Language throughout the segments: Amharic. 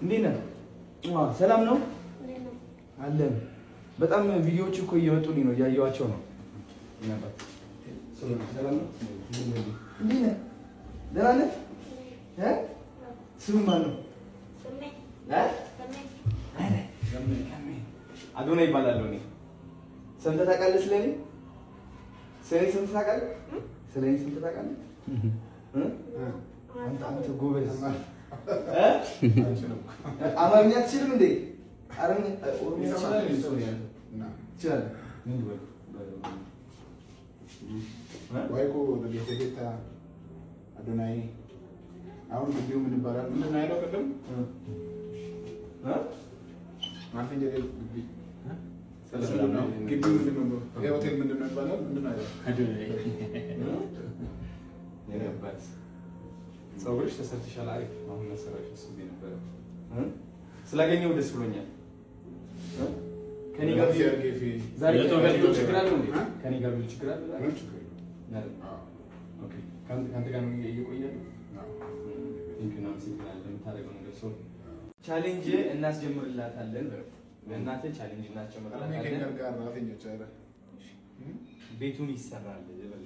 እንዴት ነህ? ሰላም ነው አለን። በጣም ቪዲዮዎች እኮ እየመጡልኝ ነው እያየኋቸው ነው። ሰላም ነው? እንዴት ነህ? ደህና ነህ? ስምህ ማን ነው? አዶና ይባላል። እኔ ሰምተህ ታውቃለህ? ስለኔ ሰምተህ ታውቃለህ? ስለኔ ሰምተህ ታውቃለህ? አንተ ጎበዝ አማርኛ አትችልም እንዴ? አረብኛ ኦሮምኛ ትችላለህ? ዋይኮ ለጌታ አዶናይ አሁን ግቢው ምን ይባላል? ምንድን ነው ያለው ቅድም? ማንፈንጀ ግቢ ግቢው ምንድን ነው? ሆቴል ምንድን ነው ይባላል? ምንድን ነው ያለው? አዶናይ የረባት ፀጉርሽ ተሰርተሻል። አሪፍ አሁን መሰራሽ እሱ ነበረ። ስላገኘው ደስ ብሎኛል። ከኔ ጋር ዛሬ ቪዲዮ ችግር አለ እንዴ? ከኔ ጋር ቪዲዮ ችግር አለ? ኦኬ ካንተ ጋር ነው እየቆያለሁ። እንግዲህ ሲግናል ለምታደርገው ነገር ሰው ቻሌንጅ እናስጀምርላታለን። ለእናትህ ቻሌንጅ እናስጀምርላታለን። ቤቱን ይሰራል ይበል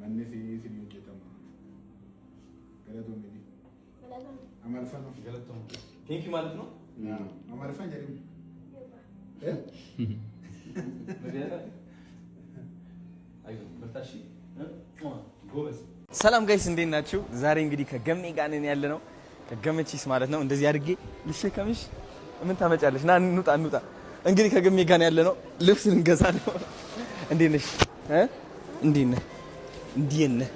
ማንነቴ ሲሚንኬተማ ገለቶ እንግዲህ አማርፋ ነው ገለቶ ቴንክ ዩ ማለት ነው። አማርፋ እንጀሪም ሰላም ጋይስ እንዴት ናችሁ? ዛሬ እንግዲህ ከገሜ ጋር ነን ያለነው። ከገመቺስ ማለት ነው። እንደዚህ አድርጌ ልሸከምሽ ምን ታመጫለሽ? ና እንውጣ። እንግዲህ ከገሜ ጋር ነን ያለነው። ልብስ ልንገዛ ነው። እንዴት ነሽ? እንዴት ነህ? እንዴት ነህ?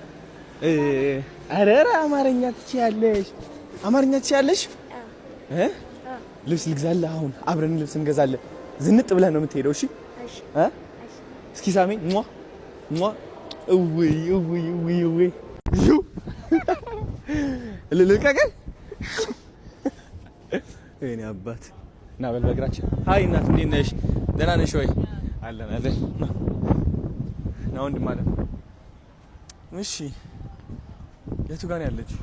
ኧረ አማርኛ ትችያለሽ? አማርኛ ትችያለሽ? ልብስ ልግዛልህ። አሁን አብረን ልብስ እንገዛለን። ዝንጥ ብለህ ነው የምትሄደው። እሺ እስኪ ሳሜን እውይ ልልቀቅህ። የእኔ አባት ና በል በእግራችን። ሀይ እናት እንዴት ነሽ? ደህና ነሽ ወይ? አለን ና ወንድም አለ። እሺ የቱ ጋር ነው ያለችው?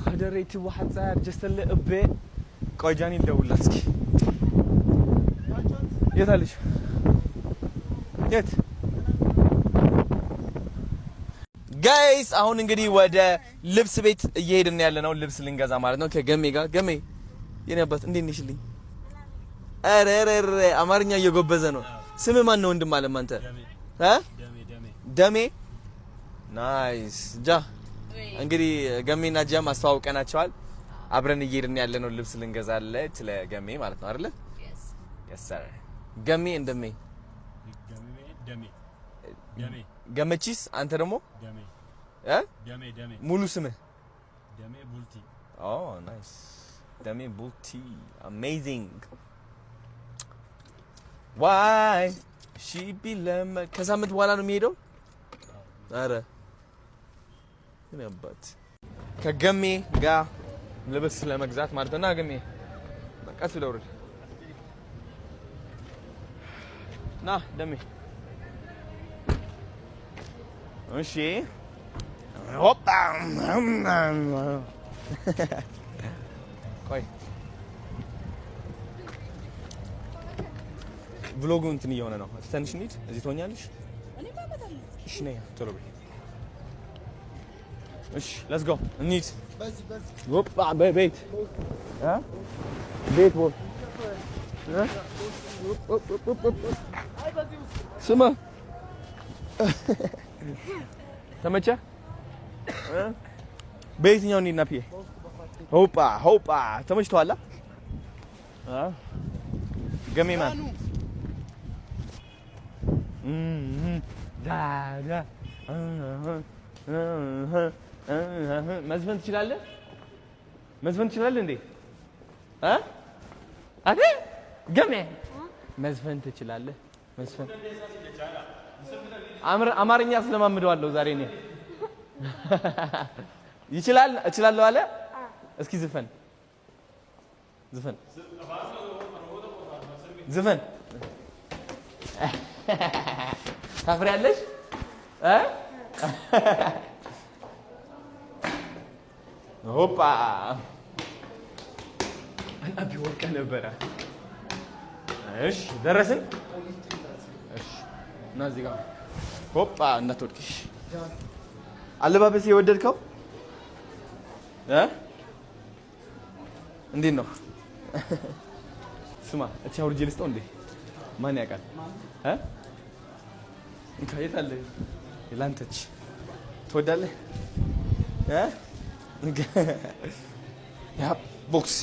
ሀደሬት ዋሐት ጻር ጀስተለ እቤ ቆይጃኒ ልደውልላት እስኪ። የት አለች? የት ጋይስ? አሁን እንግዲህ ወደ ልብስ ቤት እየሄድን ያለ ነው። ልብስ ልንገዛ ማለት ነው ከገሜ ጋር። ገሜ የኔ አባት እንዴት ነሽልኝ? ኧረ አማርኛ እየጎበዘ ነው። ስምህ ማን ነው ወንድም አለም አንተ? ደሜ ናይስ። ጃ እንግዲህ ገሜና ጃም አስተዋውቀናቸዋል። አብረን እየሄድን ያለ ነው ልብስ ልንገዛለት ለገሜ ማለት ነው አይደል? yes sir። ገሜ እንደሜ ገመቺስ አንተ ደግሞ ደሜ ሙሉ ስምህ? ደሜ ቡልቲ። ኦ ናይስ። ደሜ ቡልቲ አሜዚንግ። ዋይ ሺ ቢለም ከሳምንት በኋላ ነው የሚሄደው። አረ እኔ አባት ከገሜ ጋር ልብስ ለመግዛት ማለት ነው። ገሜ በቃ ትደውል ና ደሜ። እሺ ሆፓ ቆይ ቭሎጉ እንትን እየሆነ ነው። ትንሽ እንሂድ። እዚህ ትሆኛለሽ? እሺ ነይ ቶሎ በይ። እሺ ሌትስ ጎ እንሂድ። ሆፓ ቤት ቤት ቦል ስማ ተመቸ? በየትኛው እንሂድ? ናፒ ሆፓ ተመችቶሃል? ገሜ ማን ዳዳ መዝፈን ትችላለህ? መዝፈን ትችላለህ እንዴ? አቴ ገሜ መዝፈን ትችላለህ? መዝፈን አማርኛ ስለማምደዋለሁ ዛሬ ነው። እችላለሁ አለ። እስኪ ዝፈን ታፍሪያለሽ? ሆፓ አቢ ወርቀ ነበረ። እሺ ደረስን። እሺ እና እዚህ ጋር ሆፓ እንዳትወድቅሽ። አለባበስ የወደድከው እንዴት ነው? ስማ እቺ አውርጄ ልስጠው እንዴ? ማን ያውቃል? እንካ የት አለ? ላንተች ትወዳለህ? ያ ቦክስ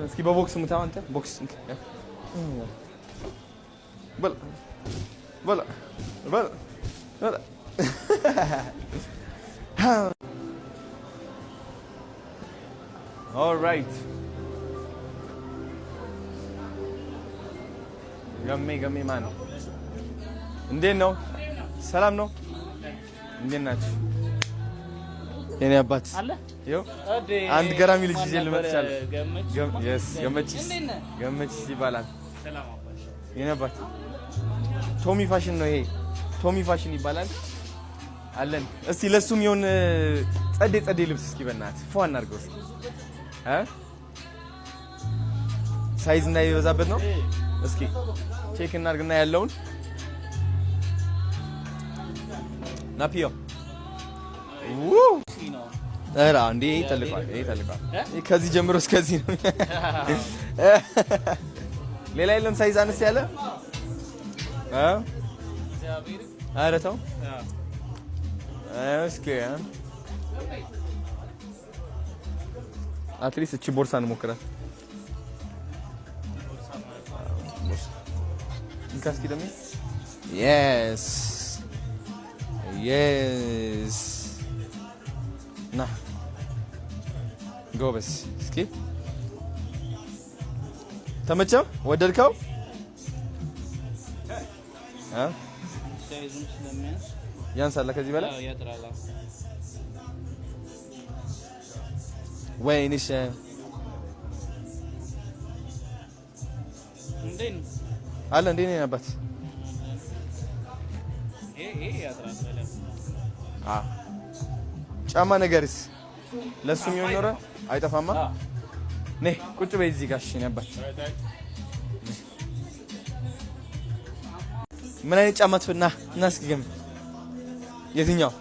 እስኪ በቦክስ ሙታው አንተ ቦክስ በል በል በል በል all right ገሜ ማን እንዴት ነው? ሰላም ነው? እንዴት ናችሁ? የኔ አባት አለ ይኸው አንድ ገራሚ ልጅ ይዤ ልመጥቻለሁ። ገመችስ ይባላል። የኔ አባት ቶሚ ፋሽን ነው ይሄ። ቶሚ ፋሽን ይባላል አለን። እስቲ ለሱም ይሁን ጸዴ ልብስ እስኪ በእናትህ ፏ እናድርገው እስኪ ሳይዝ እንዳይበዛበት ነው። እስኪ ቼክ እናድርግና ያለውን ናፒዮ ኧረ እንዴ ይተልቃል። ከዚህ ጀምሮ እስከዚህ ነው። ሌላ የለም ሳይዝ አነስ ያለ ኧረ ተው እስኪ አትሊስት እቺ ቦርሳ እንሞክራት። እንካስኪ ደግሞ የስ ና ጎበስ። እስኪ ተመቸው? ወደድከው? ያንሳላ ከዚህ በላይ ወይንሽ አለ እንዴ ነው አባት? ጫማ ነገርስ ለሱ የሚሆን ኖረ አይጠፋማ። ነይ ቁጭ በይ እዚህ ጋር። እሺ ነበር ምን አይነት ጫማ ትፈና እና እስኪ ገም የትኛው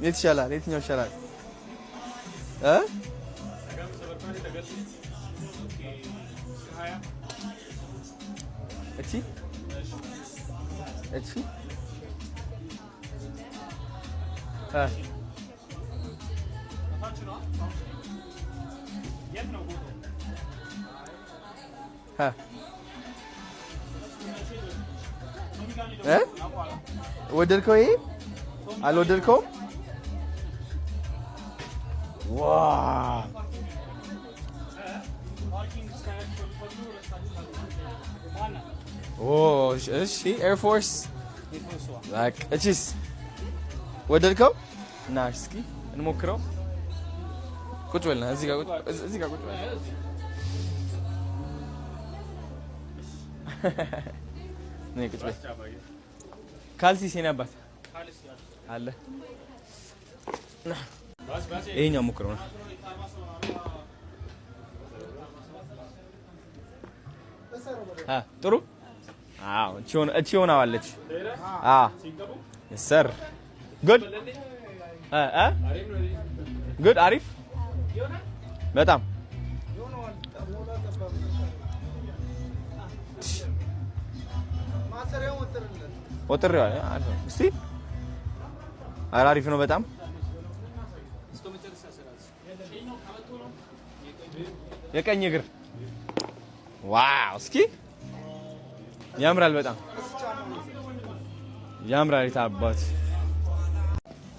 የት ይሻላል? የትኛው ይሻላል? እቺ ወደድከው? ይሄ አልወደድከውም? ዋው እሺ ኤር ፎርስ ላይክ እቺስ ወደድከው? እና እስኪ እንሞክረው። ቁጭ በልና እዚህ ጋር ቁጭ በል። ነይ ቁጭ በል። ካልሲስ የኔ አባት አለ። ይሄኛው ሞክረው ነው። ጥሩ እቺ ሆናለች። ሰር ጉድ አሪፍ በጣም ወጥሬው እስቲ አሪፍ ነው በጣም የቀኝ እግር ዋው እስኪ ያምራል በጣም ያምራል። የታባት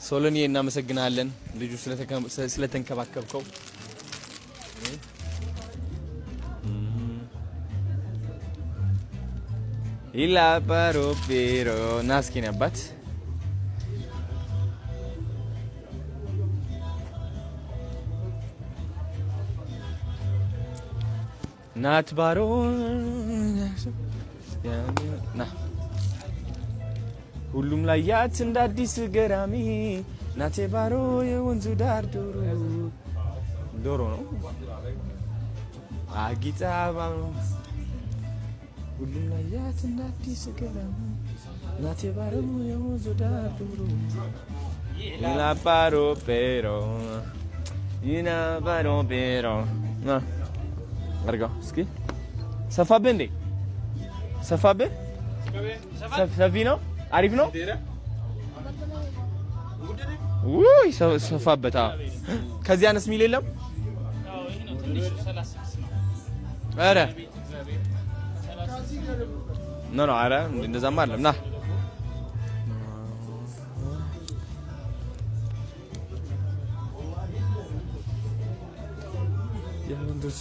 ሶሎኒ እናመሰግናለን ልጁ ስለተንከባከብከው። ኢላ ፓሮፔሮ ናስኪን አባት ናት ባሮ ና ሁሉም ላይ ያት እንደ አዲስ ገራሚ ናቴ ባሮ የወንዙ ዳር ዶሮ ነው አጊጣ ባሮ ሁሉም ላይ ያት እንደ አዲስ ገራሚ ናቴ ባሮ የወንዙ ዳር ዶሮ la paro pero yina paro pero na arga ski ሰፋብህ እንዴ ሰፋብህ ሰፊ ነው አሪፍ ነው ውይ ሰፋበት ከዚህ አነስ ሚል የለም አረ ኖ አረ እንደዛማ አይደለም ና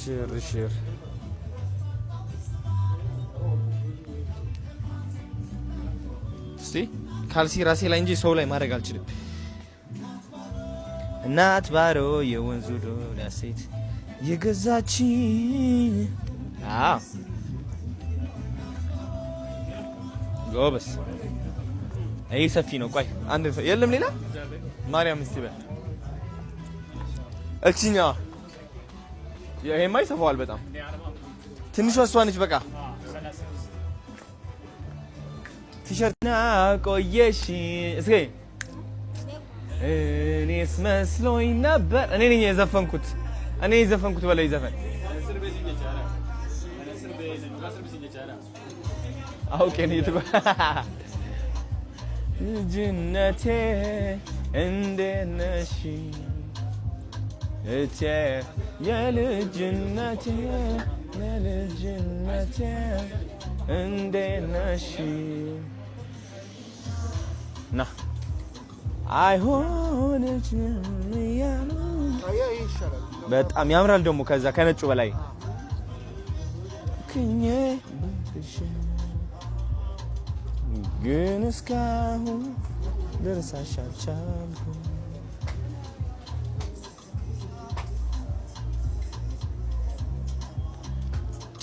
ሼር ካልሲ ራሴ ላይ እንጂ ሰው ላይ ማድረግ አልችልም። እናት ባሮ የወንዙ ዶላ ሴት የገዛች ጎበስ አይ ሰፊ ነው። ቆይ አንድ የለም ሌላ ማርያም እስቲ በል እቺኛ ይሄማ ይሰፋዋል በጣም ትንሿ እሷ ነች በቃ ቲሸርትና ቆየሽ እስኪ እኔስ መስሎኝ ነበር እኔ ነኝ የዘፈንኩት በላይ ዘፈን አውቄ ነው ይተባ ልጅነቴ እንደነሽ እቴ የልጅነቴ እንደነሽ ና አይሆንሽም ያሉ በጣም ያምራል ደግሞ ከዛ ከነጩ በላይ ከኘ ግን እስካሁን ደርሳሽ አልቻልኩም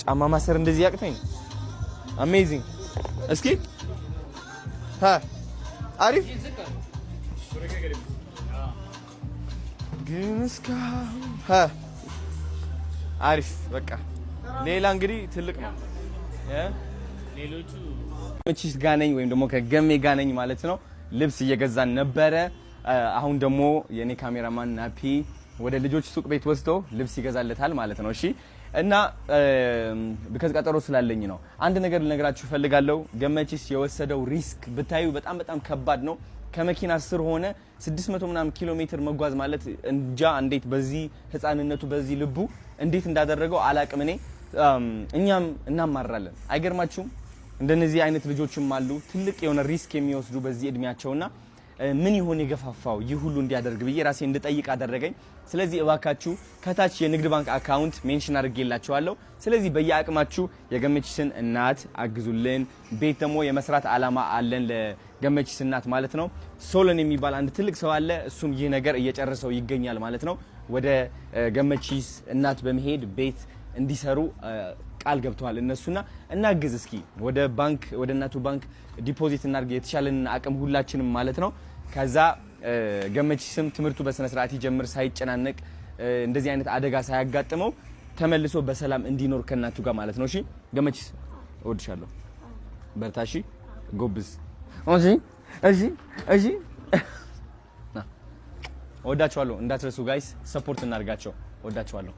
ጫማ ማሰር እንደዚህ ያቅተኝ አሜዚንግ እስኪ አሪፍ ግን እስካሁን አሪፍ በቃ ሌላ እንግዲህ ትልቅ ነው ሌሎቹ መቺስ ጋነኝ ወይም ደግሞ ከገሜ ጋነኝ ማለት ነው ልብስ እየገዛን ነበረ አሁን ደግሞ የኔ ካሜራማን ናፒ ወደ ልጆች ሱቅ ቤት ወስዶ ልብስ ይገዛለታል ማለት ነው እሺ እና በከዚህ ቀጠሮ ስላለኝ ነው አንድ ነገር ልነግራችሁ ፈልጋለሁ ገመቺስ የወሰደው ሪስክ ብታዩ በጣም ከባድ ነው ከመኪና ስር ሆነ 600 ምናምን ኪሎ ሜትር መጓዝ ማለት እንጃ እንዴት በዚህ ህፃንነቱ በዚህ ልቡ እንዴት እንዳደረገው አላቅም እኔ እኛም እናማራለን አይገርማችሁም እንደነዚህ አይነት ልጆችም አሉ ትልቅ የሆነ ሪስክ የሚወስዱ በዚህ እድሜያቸውና ምን ይሆን የገፋፋው ይህ ሁሉ እንዲያደርግ ብዬ ራሴ እንድጠይቅ አደረገኝ ስለዚህ እባካችሁ ከታች የንግድ ባንክ አካውንት ሜንሽን አድርጌላችኋለሁ ስለዚህ በየአቅማችሁ የገመቺስን እናት አግዙልን ቤት ደግሞ የመስራት አላማ አለን ለገመቺስ እናት ማለት ነው ሶለን የሚባል አንድ ትልቅ ሰው አለ እሱም ይህ ነገር እየጨረሰው ይገኛል ማለት ነው ወደ ገመቺስ እናት በመሄድ ቤት እንዲሰሩ ቃል ገብተዋል እነሱና እናግዝ እስኪ ወደ ባንክ ወደ እናቱ ባንክ ዲፖዚት እናርግ የተሻለን አቅም ሁላችንም ማለት ነው ከዛ ገመቺስም ትምርቱ በስነ ስርዓት ይጀምር ሳይጨናነቅ እንደዚህ አይነት አደጋ ሳያጋጥመው ተመልሶ በሰላም እንዲኖር ከናቱ ጋር ማለት ነው እሺ ገመቺስ እወድሻለሁ በርታሺ ጎብዝ እሺ ወዳችኋለሁ እንዳትረሱ ጋይስ ሰፖርት እናርጋቸው ወዳችኋለሁ